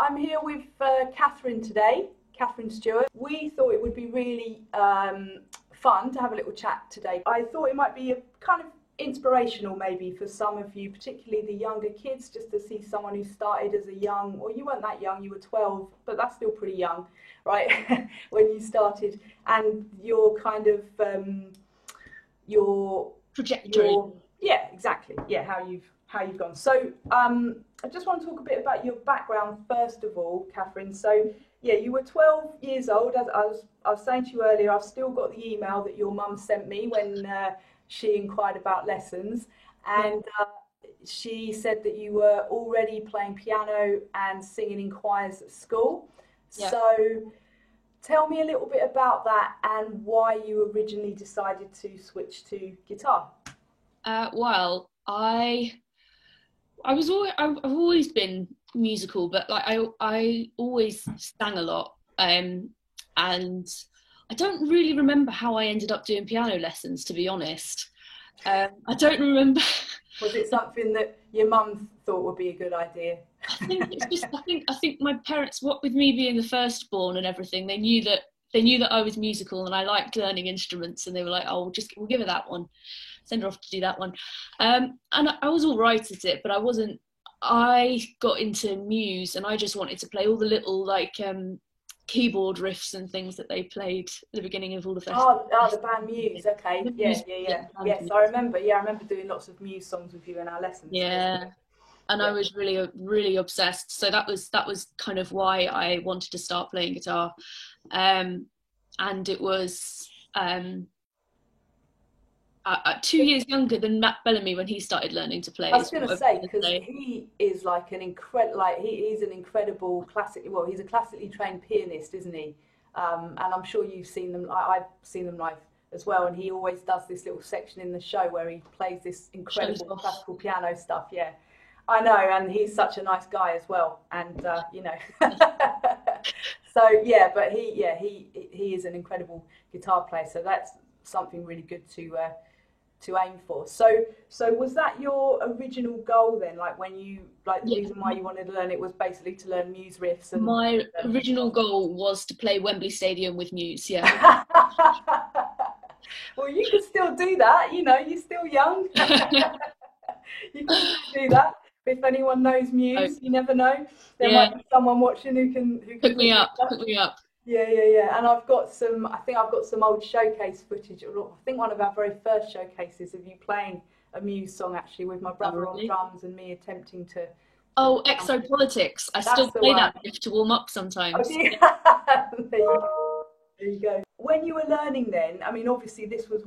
I'm here with Catherine today, Catherine Stewart. We thought it would be really fun to have a little chat today. I thought it might be a kind of inspirational maybe for some of you, particularly the younger kids, just to see someone who started as a young, well, you weren't that young, you were 12, but that's still pretty young, right? When you started, and your kind of your trajectory. Yeah, exactly. Yeah, how you've gone. So I just want to talk a bit about your background first of all, Catherine. So yeah, you were 12 years old. As I was saying to you earlier, I've still got the email that your mum sent me when she inquired about lessons, and she said that you were already playing piano and singing in choirs at school. Yeah. So tell me a little bit about that and why you originally decided to switch to guitar. Well, I've always been musical, but like I always sang a lot, and I don't really remember how I ended up doing piano lessons, to be honest. I don't remember. Was it something that your mum thought would be a good idea? I think it's just I think my parents, what with me being the firstborn and everything, they knew that I was musical and I liked learning instruments, and they were like, "Oh, we'll give her that one, send her off to do that one." And I was all right at it, but I wasn't. I got into Muse, and I just wanted to play all the little keyboard riffs and things that they played at the beginning of all the festivals. The band Muse. Okay, yeah, Muse, yeah, yeah, yeah. Yes, I remember. Yeah, I remember doing lots of Muse songs with you in our lessons. yeah. And I Yeah. was really, really obsessed. So that was kind of why I wanted to start playing guitar. And it was 2 years younger than Matt Bellamy when he started learning to play. I was Is going what to I was say gonna because say. he is like an incredible, he's an incredible classic. Well, he's a classically trained pianist, isn't he? And I'm sure you've seen them. I've seen them live as well. And he always does this little section in the show where he plays this Shows incredible off. classical piano stuff. Yeah, I know, and he's such a nice guy as well. And you know, so yeah, but he is an incredible guitar player. So that's something really good to aim for. So was that your original goal then? Like when you like the Yeah. reason why you wanted to learn it was basically to learn Muse riffs and My learn original songs. goal was to play Wembley Stadium with Muse. Yeah. Well, you can still do that. You know, you're still young. You can still do that. If anyone knows Oh, Muse, you never know. There yeah. might be someone watching who can Hook put me you in up. touch. Hook me up. Yeah, yeah, yeah. And I've got some. I think I've got some old showcase footage. I think one of our very first showcases of you playing a Muse song actually with my Oh, brother on really? drums and me attempting to. Oh, Exopolitics. I That's still the play one. that riff to warm up Oh, sometimes. dear. There you go. There you go. When you were learning then, I mean, obviously this was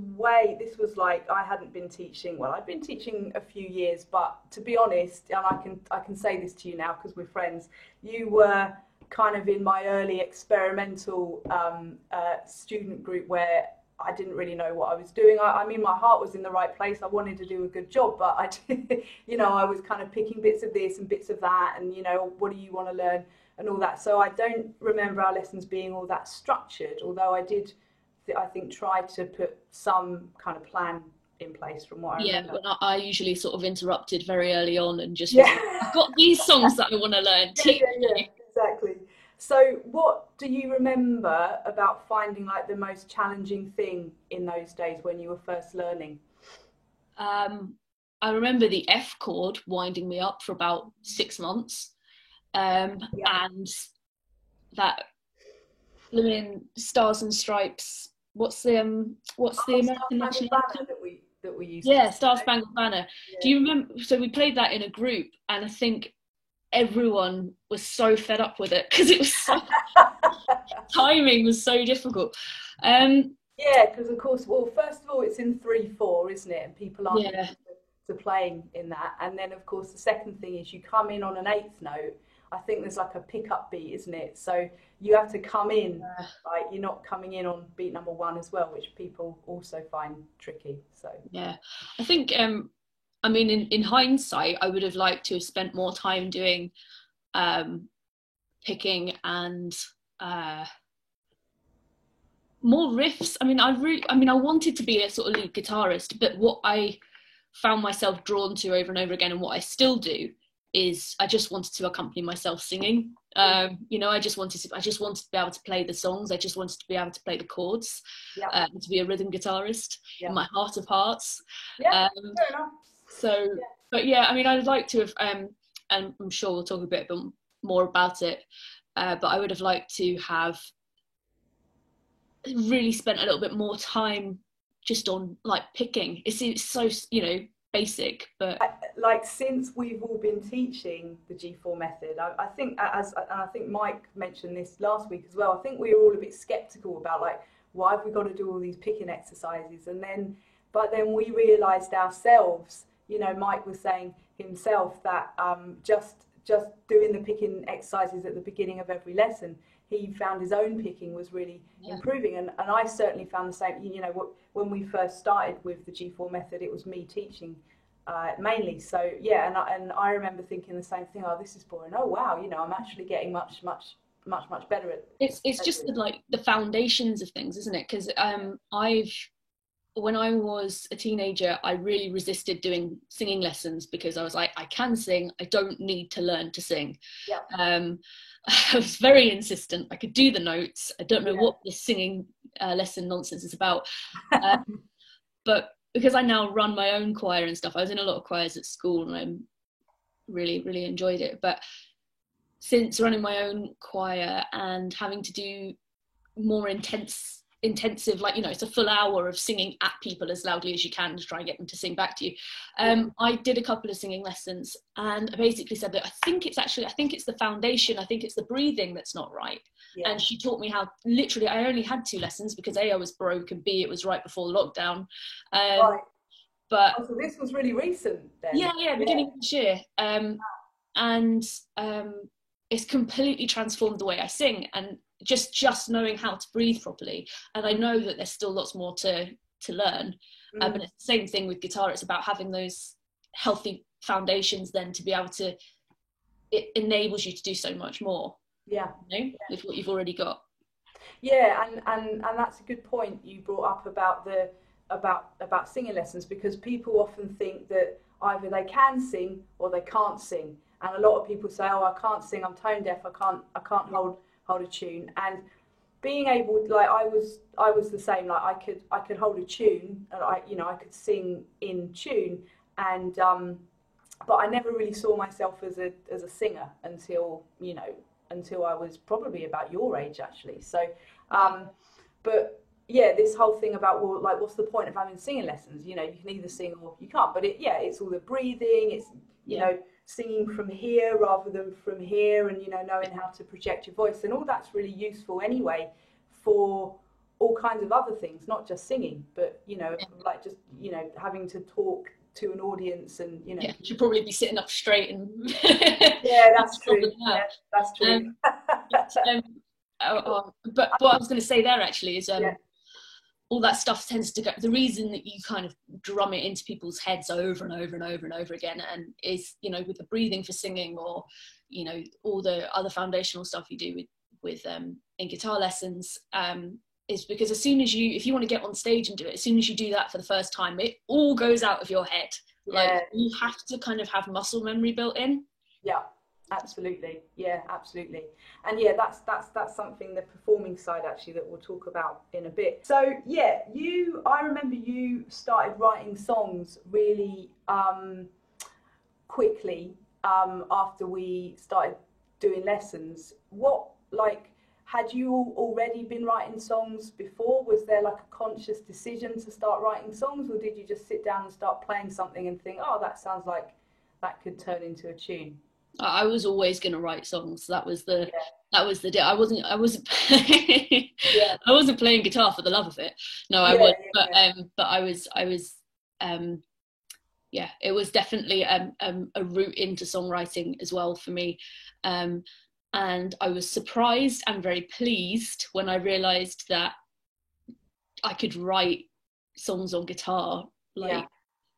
like I hadn't been teaching, well, I'd been teaching a few years, but to be honest, and I can say this to you now because we're friends, you were kind of in my early experimental student group where I didn't really know what I was doing. I mean, my heart was in the right place. I wanted to do a good job, but I was kind of picking bits of this and bits of that, and what do you want to learn and all that. So I don't remember our lessons being all that structured, although I did, I think, try to put some kind of plan in place from what I Yeah, remember. when I usually sort of interrupted very early on and just was Yeah. like, I've got these songs that I want to learn. Yeah, Teach yeah, yeah, me. exactly. So, what do you remember about finding like the most challenging thing in those days when you were first learning? Um, I remember the F chord winding me up for about 6 months. Yeah, And that blooming Stars and Stripes. What's the oh, Star American Spangled national Banner anthem? that we used to Yeah, sing. Star Spangled Banner. Do Yeah. you remember? So we played that in a group, and I think everyone was so fed up with it because it was so timing was so difficult. Um, Yeah, because of course, well, first of all, it's in 3/4, isn't it? And people aren't yeah, used to playing in that. And then, of course, the second thing is you come in on an eighth note. I think there's like a pickup beat, isn't it? So you have to come in, like you're not coming in on beat number one as well, which people also find tricky. So yeah. I think I mean in hindsight, I would have liked to have spent more time doing um, picking and uh, more riffs. I mean, I wanted to be a sort of lead guitarist, but what I found myself drawn to over and over again, and what I still do, is I just wanted to accompany myself singing. You know, I just wanted to be able to play the songs. I just wanted to be able to play the chords, to be a rhythm guitarist in my heart of hearts. Fair enough. So, but yeah, I mean, I'd like to have, and I'm sure we'll talk a bit more about it, but I would have liked to have really spent a little bit more time just on like picking. It's so, you know, basic, but like since we've all been teaching the G4 method, I think, and I think Mike mentioned this last week as well, I think we were all a bit skeptical about like, why have we got to do all these picking exercises? But then we realised ourselves, you know, Mike was saying himself that just doing the picking exercises at the beginning of every lesson, he found his own picking was really improving, and I certainly found the same. You know, when we first started with the G4 method, it was me teaching mainly. So yeah, and I remember thinking the same thing. Oh, this is boring. Oh wow, you know, I'm actually getting much better at. It's just like the foundations of things, isn't it? Because when I was a teenager, I really resisted doing singing lessons because I was like, I can sing, I don't need to learn to sing. Yeah. I was very insistent. I could do the notes. I don't know what this singing lesson nonsense is about. But because I now run my own choir and stuff, I was in a lot of choirs at school and I really, really enjoyed it. But since running my own choir and having to do more intensive, like, you know, it's a full hour of singing at people as loudly as you can to try and get them to sing back to you. I did a couple of singing lessons and I basically said that I think it's the foundation, I think it's the breathing that's not right. Yeah. And she taught me how, literally, I only had 2 lessons because A, I was broke, and B, it was right before lockdown. Right. But so this was really recent then? Yeah, beginning of this year. And it's completely transformed the way I sing, and just knowing how to breathe properly. And I know that there's still lots more to learn, but it's the same thing with guitar. It's about having those healthy foundations then to be able to, it enables you to do so much more, you know, with what you've already got. Yeah, and that's a good point you brought up about singing lessons, because people often think that either they can sing or they can't sing, and a lot of people say, oh, I can't sing, I'm tone deaf, I can't hold a tune. And being able, like, I was the same, like I could hold a tune, and I could sing in tune, and but I never really saw myself as a singer until I was probably about your age, actually. So but yeah, this whole thing about, well, like, what's the point of having singing lessons? You know, you can either sing or you can't, but it's all the breathing, it's you know, singing from here rather than from here, and, you know, knowing how to project your voice, and all that's really useful anyway for all kinds of other things, not just singing, but, you know, like just, you know, having to talk to an audience, and, you know, you should probably be sitting up straight and yeah, that's true. Yeah, that's true. But what I was going to say there actually is all that stuff tends to go, the reason that you kind of drum it into people's heads over and over and over and over again, and is, you know, with the breathing for singing, or, you know, all the other foundational stuff you do with in guitar lessons, is because if you want to get on stage and do it, as soon as you do that for the first time, it all goes out of your head. Like, you have to kind of have muscle memory built in. Yeah. Absolutely, yeah, absolutely. And yeah, that's something, the performing side actually, that we'll talk about in a bit. So yeah, I remember you started writing songs really quickly after we started doing lessons. What, like, had you already been writing songs before? Was there like a conscious decision to start writing songs, or did you just sit down and start playing something and think, oh, that sounds like that could turn into a tune? I was always going to write songs. That was the deal. I wasn't I wasn't playing guitar for the love of it. No, I was, but I was it was definitely a route into songwriting as well for me. And I was surprised and very pleased when I realised that I could write songs on guitar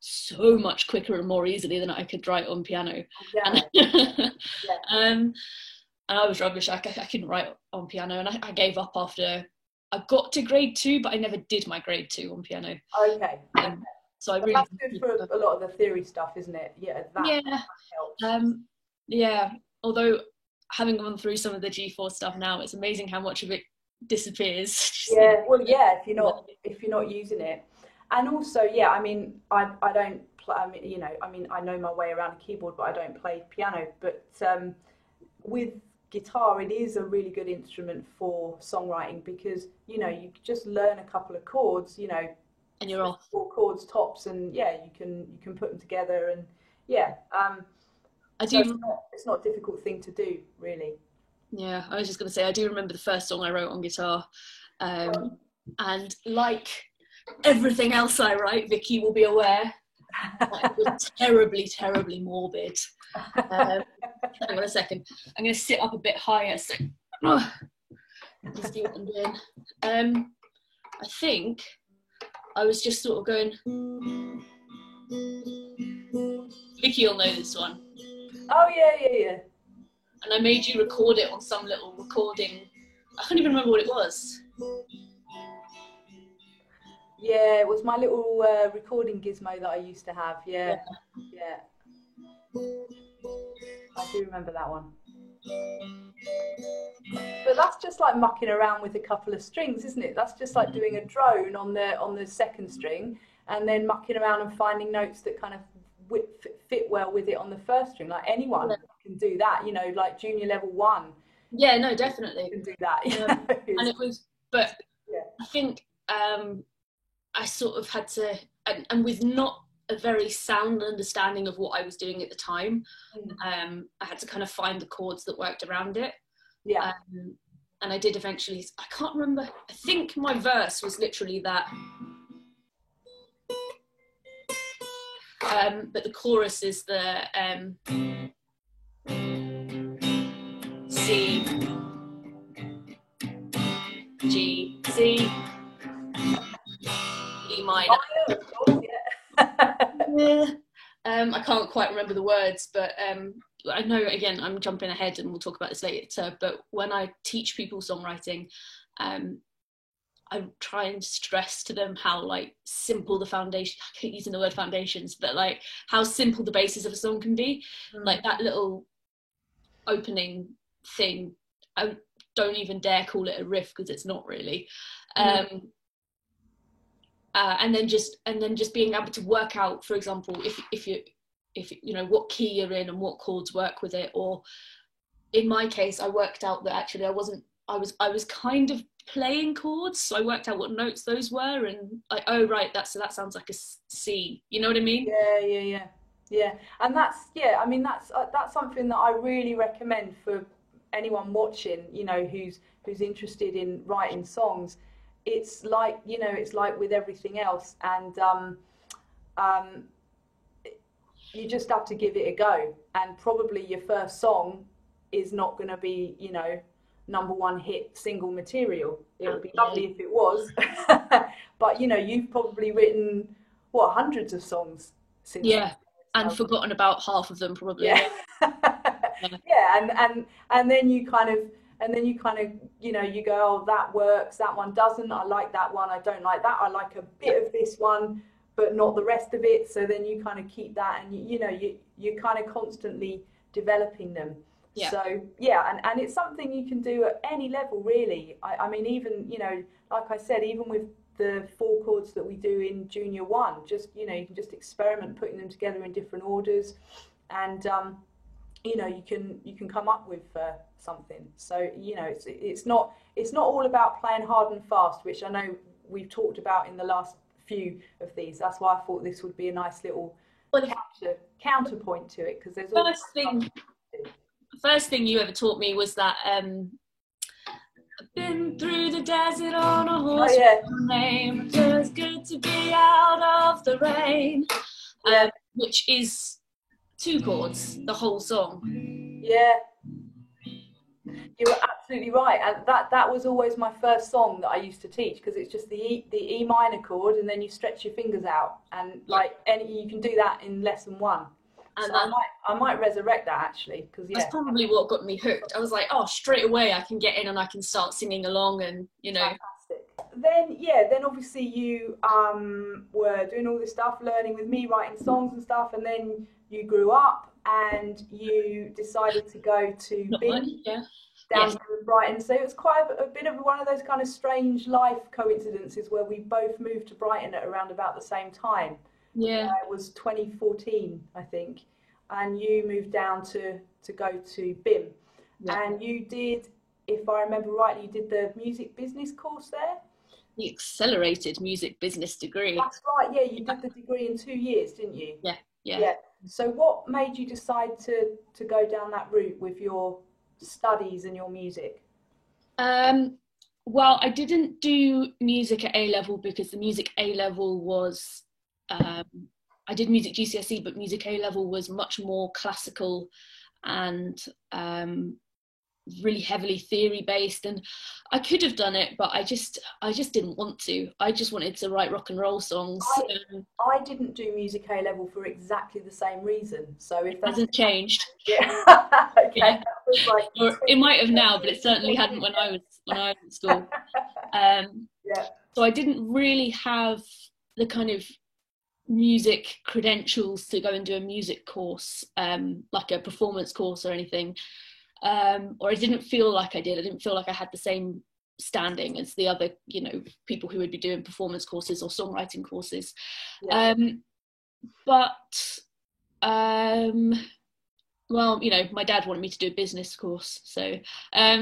so much quicker and more easily than I could write on piano. And I was rubbish. I couldn't write on piano, and I gave up after I got to grade 2, but I never did my grade 2 on piano. Okay. So I really, that's good for a lot of the theory stuff, isn't it? Yeah. That helps. Yeah, although having gone through some of the G4 stuff now, it's amazing how much of it disappears. Just, Yeah, well, yeah, if you're not using it, and also, yeah, I mean, I don't play. I mean, I mean, I know my way around a keyboard, but I don't play piano. But with guitar, it is a really good instrument for songwriting because you just learn a couple of chords, and you're off. 4 chords tops, and yeah, you can put them together, and yeah, I so do. it's not a difficult thing to do, really. Yeah, I was just going to say, I do remember the first song I wrote on guitar. And like everything else I write, Vicky will be aware, it was terribly, terribly morbid. Hang on a second. I'm going to sit up a bit higher. So, just see what I'm doing. I think I was just sort of going. Vicky will know this one. Oh yeah. And I made you record it on some little recording. I can't even remember what it was. Yeah, it was my little recording gizmo that I used to have. Yeah. I do remember that one. But that's just like mucking around with a couple of strings, isn't it? That's just like doing a drone on the second string, and then mucking around and finding notes that kind of fit well with it on the first string. Like anyone can do that, like junior level 1. Yeah, no, definitely can do that. And it was, but yeah. I think I sort of had to, and with not a very sound understanding of what I was doing at the time, I had to kind of find the chords that worked around it. Yeah. And I did eventually. I can't remember. I think my verse was literally that. But the chorus is the C, G, C, E minor. Oh, yeah. I can't quite remember the words, but I know, again, I'm jumping ahead and we'll talk about this later, but when I teach people songwriting, I try and stress to them how like simple the foundation, I keep using the word foundations, but like how simple the basis of a song can be. Like that little opening thing, I don't even dare call it a riff because it's not really. And then just being able to work out, for example, if you know what key you're in and what chords work with it. Or in my case, I worked out that actually I was kind of playing chords, so I worked out what notes those were, and like, oh right, that sounds like a C. You know what I mean? Yeah. And that's something that I really recommend for anyone watching, who's interested in writing songs. It's like with everything else, and you just have to give it a go. And probably your first song is not going to be, #1 hit single material. It would be lovely if it was, but you've probably written hundreds of songs since. Yeah, and forgotten about half of them probably. Yeah. Yeah, and then you kind of you go, oh, that works, that one doesn't, I like that one, I don't like that, I like a bit of this one but not the rest of it. So then you kind of keep that, and you're kind of constantly developing them. So and it's something you can do at any level, really. I mean, even like I said, even with the 4 chords that we do in Junior 1, just you can just experiment putting them together in different orders, and you can come up with something. So it's not all about playing hard and fast, which I know we've talked about in the last few of these. That's why I thought this would be a nice little counterpoint to it, because there's first thing you ever taught me was that I've been through the desert on a horse with no name, just good to be out of the rain, which is 2 chords, the whole song. Yeah, you're absolutely right, and that was always my first song that I used to teach, because it's just the E minor chord, and then you stretch your fingers out, and you can do that in lesson 1. And so I might resurrect that, actually, because that's probably what got me hooked. I was like, oh, straight away I can get in and I can start singing along, and Fantastic. Then obviously you were doing all this stuff, learning with me, writing songs and stuff, and then you grew up, and you decided to go to Not BIM much, yeah. down Yes. to Brighton. So it was quite a bit of one of those kind of strange life coincidences where we both moved to Brighton at around about the same time. Yeah. It was 2014, I think, and you moved down to go to BIM, Yeah. and you did, if I remember rightly, you did the music business course there. The accelerated music business degree. That's right. Yeah, you did the degree in 2 years, didn't you? Yeah. Yeah. Yeah. So what made you decide to go down that route with your studies and your music? Well, I didn't do music at A level because the music A level was, I did music GCSE, but music A level was much more classical and really heavily theory based, and I could have done it, but I just didn't want to. I just wanted to write rock and roll songs. I didn't do music A level for exactly the same reason. So if It that's hasn't changed. yeah, okay, Yeah. that was like Or it might have now, but it certainly hadn't when I was at school. yeah. So I didn't really have the kind of music credentials to go and do a music course, like a performance course or anything. Or I didn't feel like I did. I didn't feel like I had the same standing as the other, people who would be doing performance courses or songwriting courses. Yeah. But well, my dad wanted me to do a business course, so So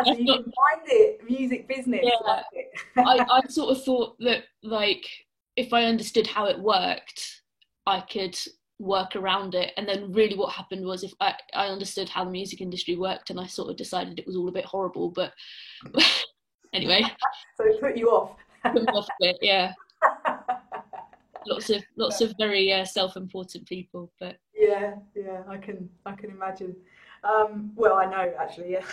you can find it, music business. Yeah, like it. I sort of thought that, like, if I understood how it worked, I could work around it. And then really what happened was, if I understood how the music industry worked, and I sort of decided it was all a bit horrible, but anyway. So it put you off. Put me off a bit, yeah. Lots of very self-important people, but yeah, I can imagine. Well, I know actually, yeah.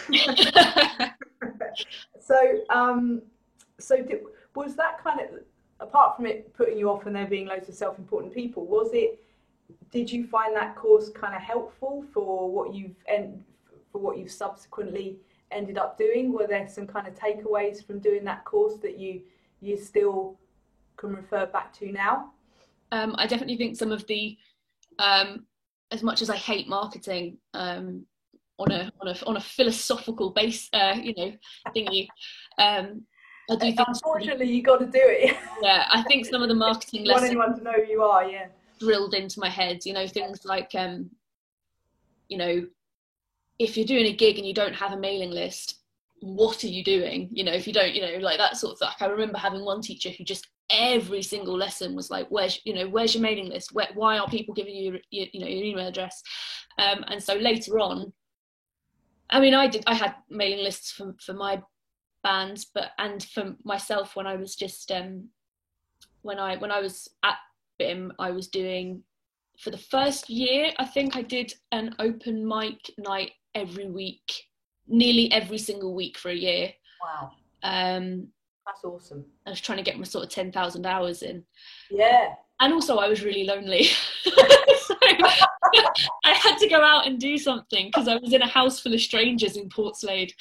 Was that kind of, apart from it putting you off and there being loads of self-important people, did you find that course kind of helpful for what you've subsequently ended up doing? Were there some kind of takeaways from doing that course that you still can refer back to now? I definitely think some of the, as much as I hate marketing, on a philosophical base, thingy, I do think. Unfortunately, you got to do it. Yeah, I think some of the marketing you want lessons anyone to know who you are, yeah. Drilled into my head. Things like, if you're doing a gig and you don't have a mailing list, what are you doing? If you don't, like that sort of thing. I remember having one teacher who just every single lesson was like, where's your mailing list? Why are people giving you your email address? And so later on, I mean, I had mailing lists for my bands, and for myself when I was just when I was at BIM, I was doing, for the first year, I think I did an open mic night every week, nearly every single week for a year. Wow. That's awesome. I was trying to get my sort of 10,000 hours in. Yeah. And also I was really lonely. So I had to go out and do something because I was in a house full of strangers in Portslade.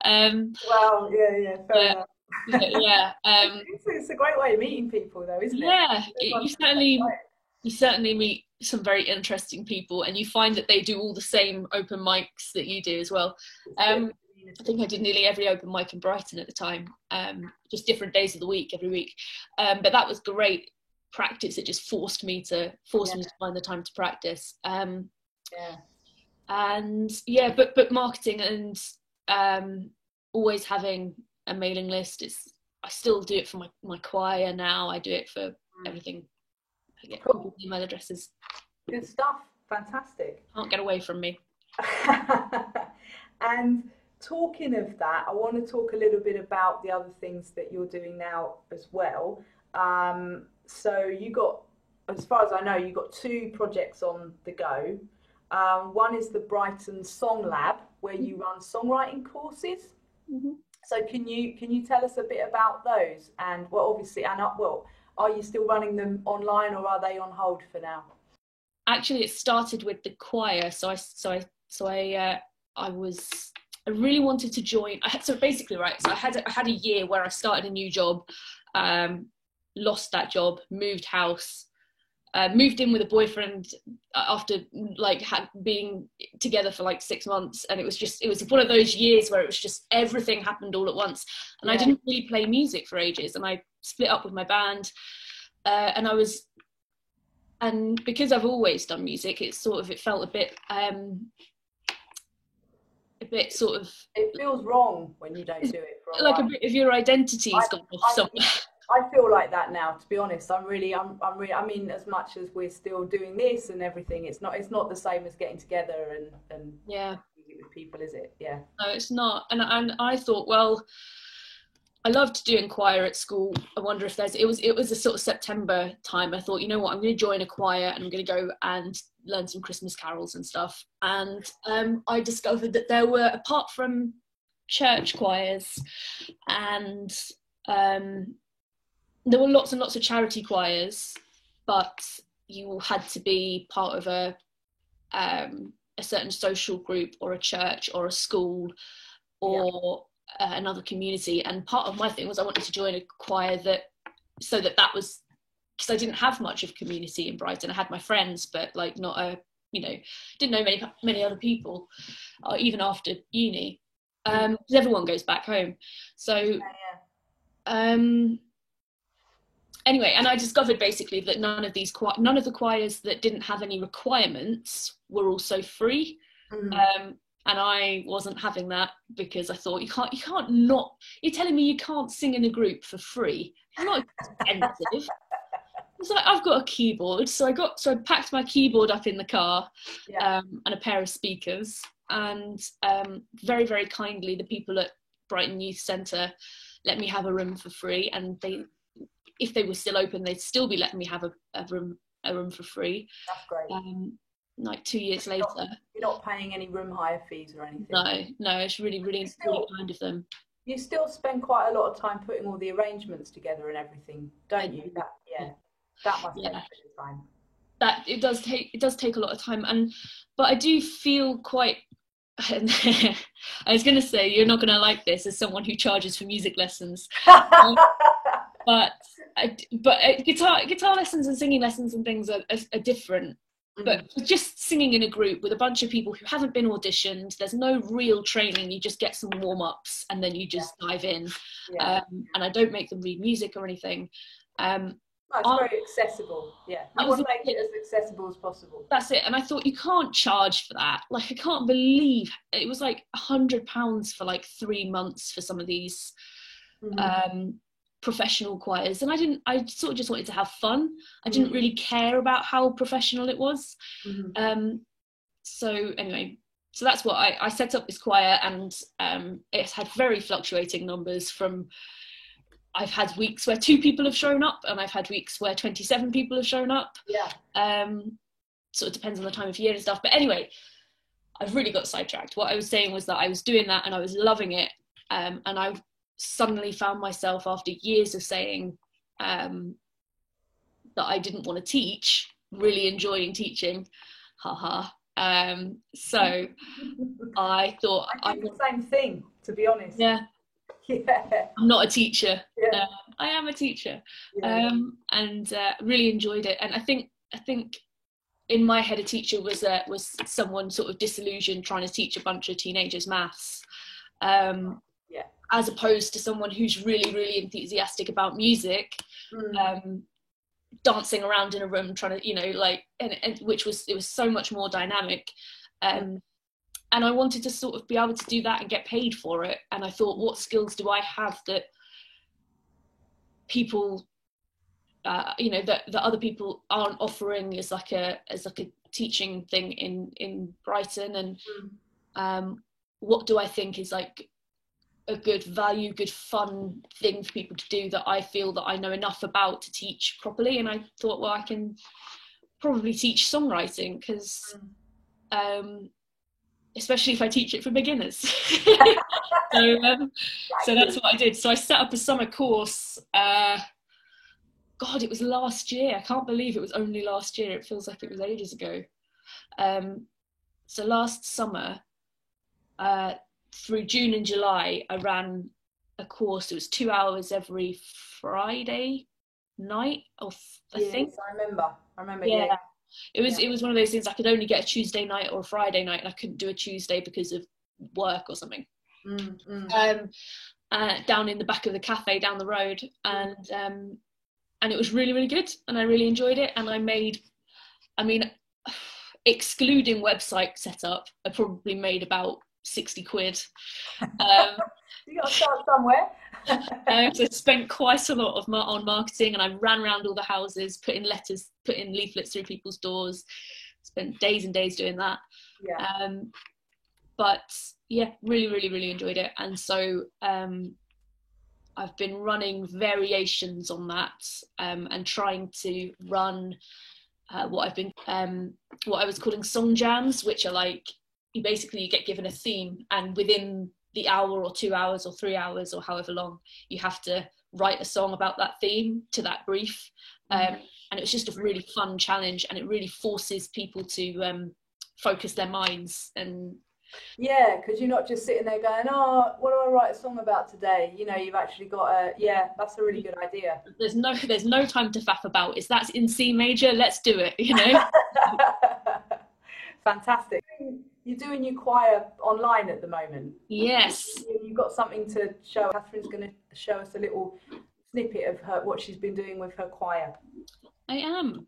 Wow, yeah, fair enough. Yeah. It's a great way of meeting people though, isn't it? Yeah, you certainly meet some very interesting people, and you find that they do all the same open mics that you do as well. I think I did nearly every open mic in Brighton at the time, just different days of the week, every week. But that was great practice. It just forced me to find the time to practice. And but marketing and always having a mailing list, I still do it for my choir now. I do it for everything. I get cool email addresses. Good stuff. Fantastic. Can't get away from me. And talking of that, I want to talk a little bit about the other things that you're doing now as well. So you got, as far as I know, you got 2 projects on the go. One is the Brighton Song Lab, where you run songwriting courses. Mm-hmm. So can you tell us a bit about those? And are you still running them online, or are they on hold for now? Actually, it started with the choir. So I really wanted to join. So I had a year where I started a new job, lost that job, moved house, moved in with a boyfriend after like being together for like 6 months, and it was one of those years where it was just everything happened all at once, and I didn't really play music for ages, and I split up with my band, and because I've always done music, it felt a bit sort of, it feels wrong when you don't do it for a like while. a bit of your identity's gone off somewhere. I feel like that now, to be honest. I'm really, I mean, as much as we're still doing this and everything, it's not the same as getting together and Yeah, with people, is it? Yeah. no, it's not. And I thought, well, I loved doing choir at school. I wonder if it was a sort of September time. I thought, you know what, I'm going to join a choir and I'm going to go and learn some Christmas carols and stuff. And I discovered that there were, apart from church choirs, and there were lots and lots of charity choirs, but you had to be part of a certain social group or a church or a school or another community. And part of my thing was I wanted to join a choir that was, because I didn't have much of community in Brighton. I had my friends, but like not a, didn't know many other people, even after uni, because everyone goes back home. So anyway, and I discovered basically that none of the choirs that didn't have any requirements were also free. And I wasn't having that, because I thought, you can't not, you're telling me you can't sing in a group for free? It's not expensive. It's like, I've got a keyboard, so I packed my keyboard up in the car, and a pair of speakers, and very, very kindly the people at Brighton Youth Centre let me have a room for free, and if they were still open, they'd still be letting me have a room for free. That's great. Like 2 years later. You're not paying any room hire fees or anything? No, it's really, really, really kind of them. You still spend quite a lot of time putting all the arrangements together and everything, don't you? That must take a bit of time. It does take a lot of time, but I do feel quite I was going to say, you're not going to like this as someone who charges for music lessons. But guitar lessons and singing lessons and things are different. But just singing in a group with a bunch of people who haven't been auditioned, there's no real training. You just get some warm-ups and then you just dive in. And I don't make them read music or anything. It's very accessible. I want to make it as accessible as possible. That's it. And I thought, you can't charge for that. Like, I can't believe it was like £100 for like 3 months for some of these professional choirs, and I sort of just wanted to have fun. I didn't really care about how professional it was. So anyway, so that's what I set up this choir, and it's had very fluctuating numbers. I've had weeks where 2 people have shown up, and I've had weeks where 27 people have shown up. So it depends on the time of year and stuff. But anyway, I've really got sidetracked. What I was saying was that I was doing that and I was loving it, and I suddenly found myself, after years of saying that I didn't want to teach, really enjoying teaching. So I thought, I did the same thing, to be honest. I'm not a teacher. I am a teacher. And really enjoyed it. And I think in my head, a teacher was someone sort of disillusioned trying to teach a bunch of teenagers maths. As opposed to someone who's really, really enthusiastic about music, dancing around in a room, trying to, and it was so much more dynamic. And I wanted to sort of be able to do that and get paid for it. And I thought, what skills do I have that people, that other people aren't offering as like a teaching thing in Brighton? And what do I think is like a good value, good fun thing for people to do that I feel that I know enough about to teach properly? And I thought, well, I can probably teach songwriting, because especially if I teach it for beginners. So that's what I did. So I set up a summer course. God, it was last year. I can't believe it was only last year. It feels like it was ages ago. So last summer, through June and July, I ran a course. It was 2 hours every Friday, night, or I Yes, think. I remember. Yeah. Yeah. It was one of those things I could only get a Tuesday night or a Friday night, and I couldn't do a Tuesday because of work or something. Down in the back of the cafe down the road, and it was really, really good, and I really enjoyed it. And I mean, excluding website setup, I probably made about 60 quid. You got to start somewhere. So I spent quite a lot on marketing, and I ran around all the houses, putting leaflets through people's doors, spent days and days doing that. Yeah. But yeah, really, really, really enjoyed it. And so I've been running variations on that, and trying to run what I was calling song jams, which are like, you get given a theme, and within the hour or 2 hours or 3 hours or however long, you have to write a song about that theme to that brief. And it was just a really fun challenge, and it really forces people to focus their minds. And yeah, because you're not just sitting there going, oh, what do I write a song about today? You know, you've actually got that's a really good idea. There's no time to faff about. That's in C major, let's do it, you know. Fantastic. You're doing your choir online at the moment. Yes. You've got something to show. Catherine's going to show us a little snippet of what she's been doing with her choir. I am.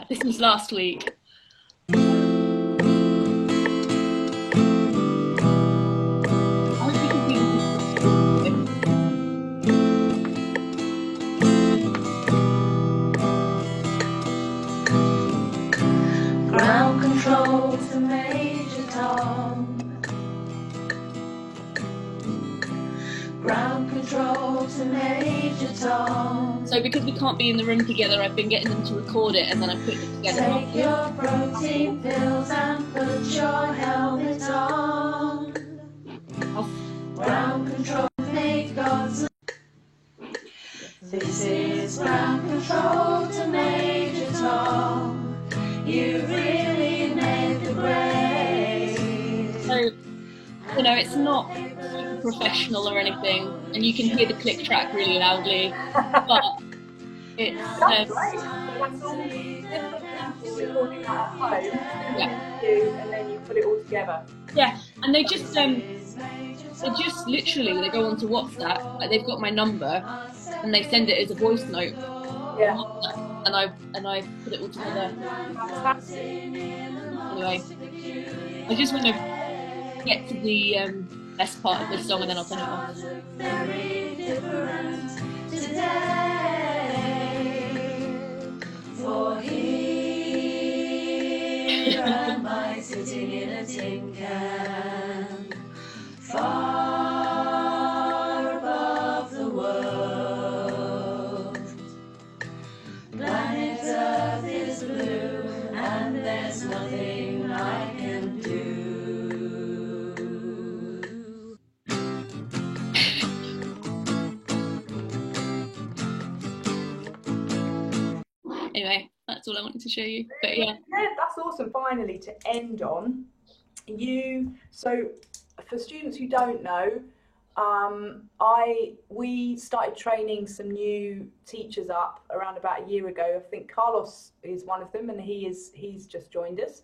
This was last week. Ground control to Major Tom. Ground control to Major Tom. So because we can't be in the room together, I've been getting them to record it, and then I put it together. Take your protein pills and put your helmet on. Ground control, make God's. This is ground control to Major Tom. You really made the grade. So, you know, it's not professional or anything, and you can hear the click track really loudly, but it's that's great. That's all different people recording that at home. Yeah. And then you put it all together. Yeah, and they just literally, they go onto WhatsApp, like they've got my number, and they send it as a voice note. Yeah. And I put it all together. Anyway, I just want to get to the best part of this song, and then I'll turn it off. Very different today. For here am I sitting in a tin can, far above the world. Planet Earth is blue, and there's nothing I can do. Anyway, that's all I wanted to show you. But yeah, that's awesome. Finally, to end on, so for students who don't know, we started training some new teachers up around about a year ago. I think Carlos is one of them, and he's just joined us.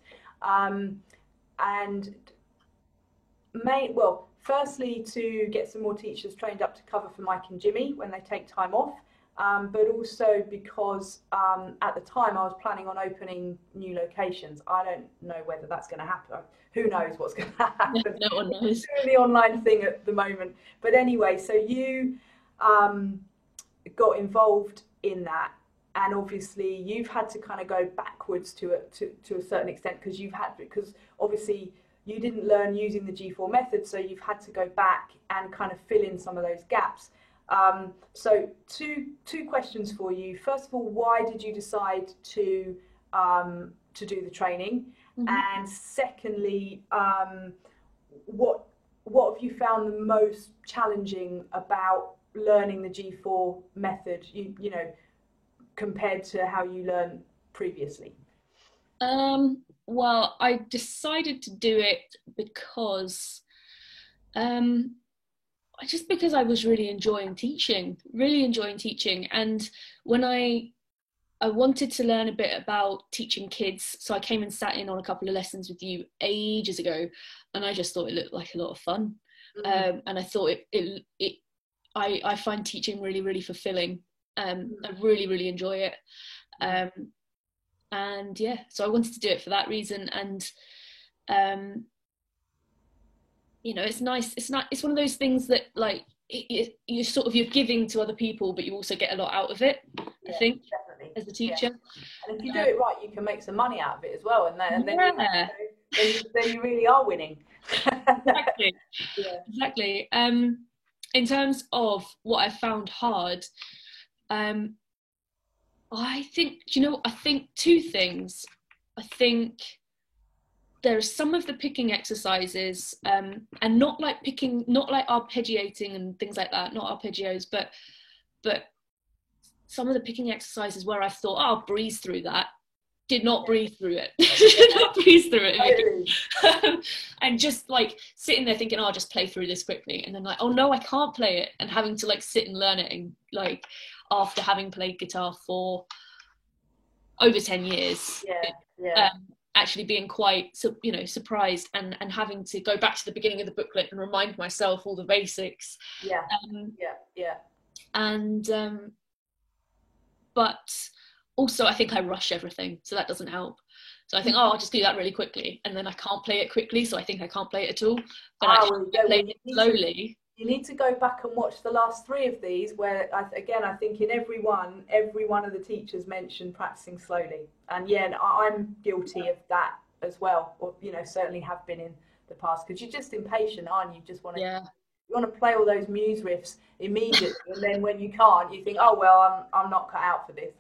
Firstly, to get some more teachers trained up to cover for Mike and Jimmy when they take time off. But also because at the time I was planning on opening new locations. I don't know whether that's going to happen. Who knows what's going to happen? no one knows. Doing the online thing at the moment. But anyway, so you got involved in that, and obviously you've had to kind of go backwards to a certain extent because obviously you didn't learn using the G4 method, so you've had to go back and kind of fill in some of those gaps. So two questions for you. First of all, why did you decide to do the training? Mm-hmm. And secondly, what have you found the most challenging about learning the G4 method? You know, compared to how you learned previously. Well, I decided to do it because I just because I was really enjoying teaching, and when I wanted to learn a bit about teaching kids, so I came and sat in on a couple of lessons with you ages ago, and I just thought it looked like a lot of fun. And I thought I find teaching really, really fulfilling. I really, really enjoy it. And yeah, so I wanted to do it for that reason. And you know, it's nice. It's one of those things that, like, you're sort of, you're giving to other people, but you also get a lot out of it. I think, definitely, as a teacher. And if you do it right, you can make some money out of it as well. And then you really are winning. Exactly. Exactly. In terms of what I found hard, I think, I think two things. I think there are some of the picking exercises, and not like arpeggiating and things like that, not arpeggios, but some of the picking exercises where I thought, oh, I'll breeze through that. Did not breathe through it. Did not breeze through it. And just like sitting there thinking, oh, I'll just play through this quickly. And then like, oh no, I can't play it. And having to like sit and learn it. And like, after having played guitar for over 10 years, actually being quite, surprised and having to go back to the beginning of the booklet and remind myself all the basics. But also I think I rush everything, so that doesn't help. So I think, oh, I'll just do that really quickly, and then I can't play it quickly, so I think I can't play it at all. But actually playing it slowly. You need to go back and watch the last 3 of these, where I think in every one of the teachers mentioned practicing slowly. And I'm guilty of that as well, or certainly have been in the past, because you're just impatient, aren't you? You just want to you want to play all those Muse riffs immediately, and then when you can't, you think, oh well, I'm not cut out for this.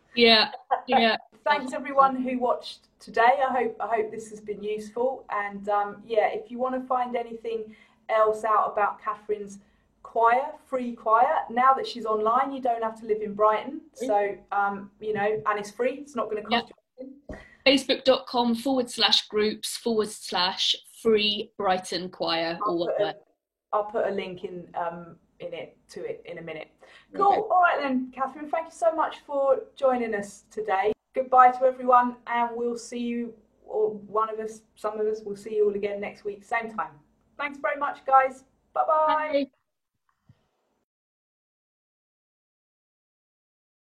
Thanks everyone who watched today. I hope this has been useful. And if you want to find anything else out about Catherine's choir, free choir, now that she's online, you don't have to live in Brighton, so and it's free, it's not going to cost you anything. Facebook.com/groups/free Brighton choir. I'll put a link in it in a minute. Cool. Okay. All right then, Catherine, thank you so much for joining us today. Goodbye to everyone, and we'll see you, or some of us will see you all again next week, same time. Thanks very much, guys. Bye-bye. Bye.